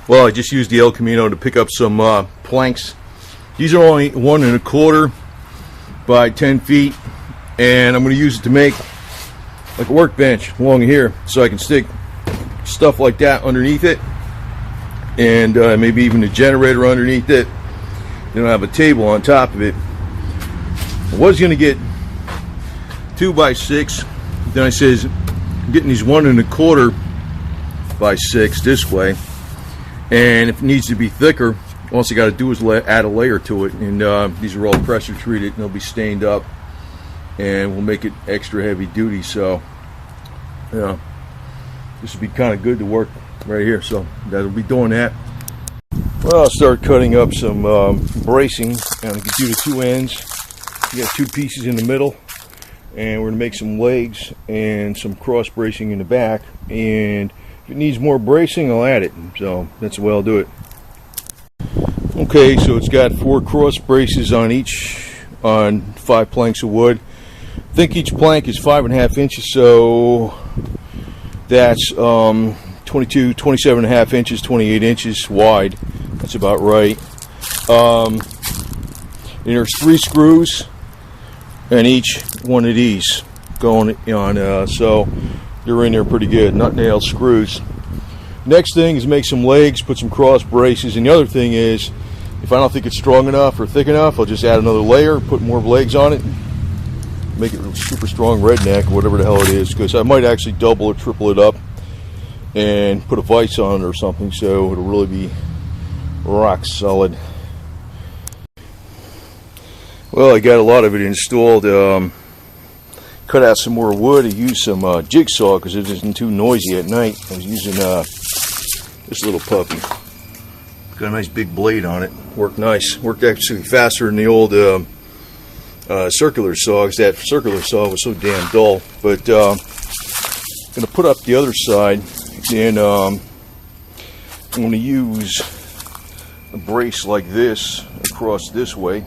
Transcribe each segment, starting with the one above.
Well, I just used the El Camino to pick up some planks. These are only 1 1/4 by 10 feet, and I'm going to use it to make like a workbench along here, so I can stick stuff like that underneath it, and maybe even a generator underneath it. Then I have a table on top of it. I was going to get 2 by 6. Then I says I'm getting these 1 1/4 by 6 this way, and if it needs to be thicker, all you got to do is add a layer to it. And these are all pressure treated, and they'll be stained up, and we'll make it extra heavy duty. So yeah, this would be kind of good to work right here. So that'll be doing that. Well, I'll start cutting up some bracing, and I can do the 2 ends. You got 2 pieces in the middle, and we're gonna make some legs and some cross bracing in the back. And if it needs more bracing, I'll add it. So that's the way I'll do it. Okay, so it's got 4 cross braces on 5 planks of wood. I think each plank is 5.5 inches, so that's 27.5 inches, 28 inches wide. That's about right. And there's 3 screws and each one of these going on, so they're in there pretty good. Nut nail screws. Next thing is make some legs, put some cross braces, and the other thing is, if I don't think it's strong enough or thick enough, I'll just add another layer, put more legs on it, make it super strong redneck, whatever the hell it is, because I might actually double or triple it up and put a vise on it or something, so it'll really be rock solid. Well, I got a lot of it installed. Cut out some more wood. I used some jigsaw because it isn't too noisy at night. I was using this little puppy. Got a nice big blade on it. Worked nice. Worked actually faster than the old circular saw, because that circular saw was so damn dull. But I'm going to put up the other side, and I'm going to use a brace like this across this way.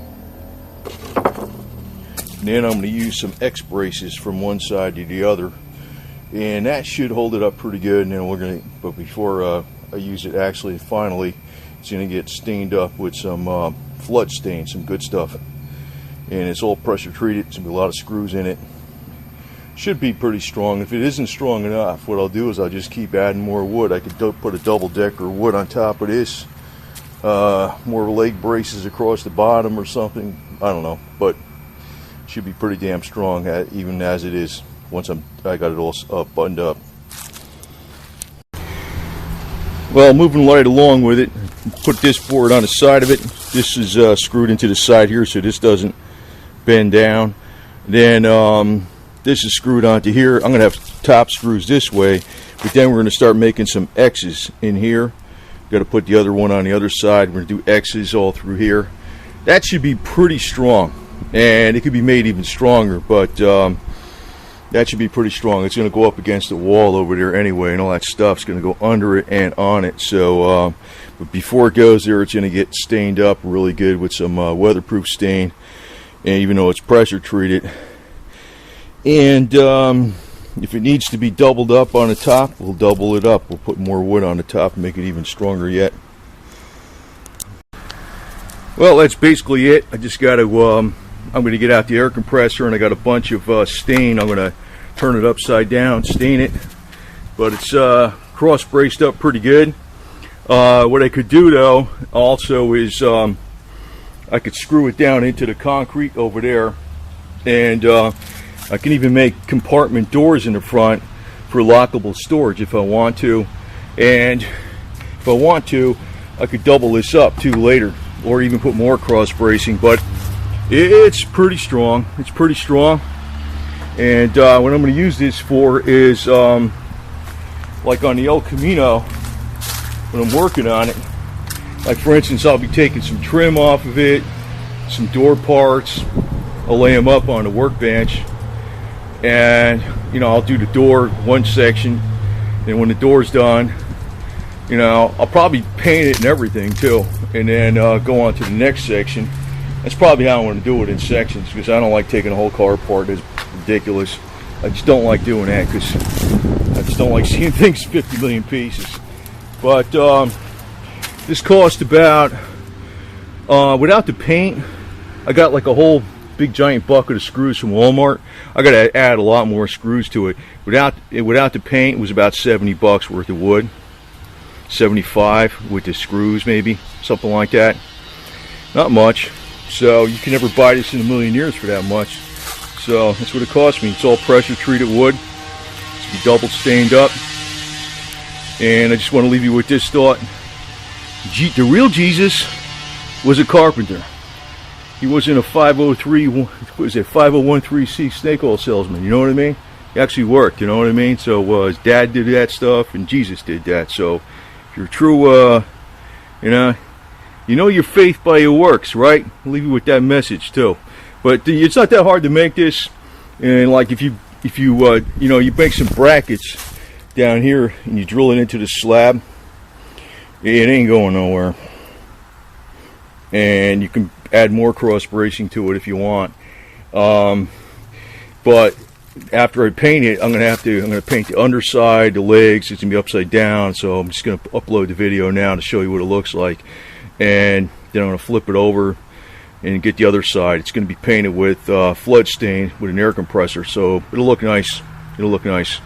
And then I'm going to use some X braces from one side to the other, and that should hold it up pretty good. And then we're going to, but before I use it actually, finally, it's going to get stained up with some flood stain, some good stuff. And it's all pressure treated. There's going to be a lot of screws in it. Should be pretty strong. If it isn't strong enough, what I'll do is I'll just keep adding more wood. I could put a double decker wood on top of this. More leg braces across the bottom or something. I don't know, but should be pretty damn strong even as it is once I got it all buttoned up. Well, moving right along with it, put this board on the side of it. This is screwed into the side here, so this doesn't bend down. Then this is screwed onto here. I'm going to have top screws this way, but then we're going to start making some X's in here. Got to put the other one on the other side. We're going to do X's all through here. That should be pretty strong, and it could be made even stronger, but that should be pretty strong. It's going to go up against the wall over there anyway, and all that stuff's going to go under it and on it. So but before it goes there, it's going to get stained up really good with some weatherproof stain, and even though it's pressure treated. And if it needs to be doubled up on the top, we'll double it up. We'll put more wood on the top and make it even stronger yet. Well, that's basically it. I just got to I'm going to get out the air compressor, and I got a bunch of stain. I'm going to turn it upside down, stain it, but it's cross braced up pretty good. What I could do though also is I could screw it down into the concrete over there, and I can even make compartment doors in the front for lockable storage if I want to. And if I want to, I could double this up too later, or even put more cross bracing. But it's pretty strong. It's pretty strong. And what I'm going to use this for is like on the El Camino, when I'm working on it, like for instance, I'll be taking some trim off of it, some door parts. I'll lay them up on the workbench, and you know, I'll do the door one section, and when the door's done, you know, I'll probably paint it and everything too, and then go on to the next section. That's probably how I want to do it, in sections, because I don't like taking a whole car apart. It's ridiculous. I just don't like doing that, because I just don't like seeing things 50 million pieces. But This cost about, without the paint, I got like a whole big giant bucket of screws from Walmart. I got to add a lot more screws to it. Without the paint, it was about $70 worth of wood. 75 with the screws, maybe something like that. Not much. So you can never buy this in a million years for that much. So that's what it cost me. It's all pressure treated wood. It's double stained up. And I just want to leave you with this thought. The real Jesus was a carpenter. He wasn't a 5013C snake oil salesman. You know what I mean? He actually worked. You know what I mean? So his dad did that stuff, and Jesus did that. So if you're true, you know your faith by your works, right? I'll leave you with that message too. But it's not that hard to make this. And like if you make some brackets down here and you drill it into the slab, it ain't going nowhere. And you can add more cross bracing to it if you want. But after I paint it, I'm gonna paint the underside, the legs. It's gonna be upside down. So I'm just gonna upload the video now to show you what it looks like, and then I'm gonna flip it over and get the other side. It's gonna be painted with flood stain with an air compressor. So it'll look nice. It'll look nice.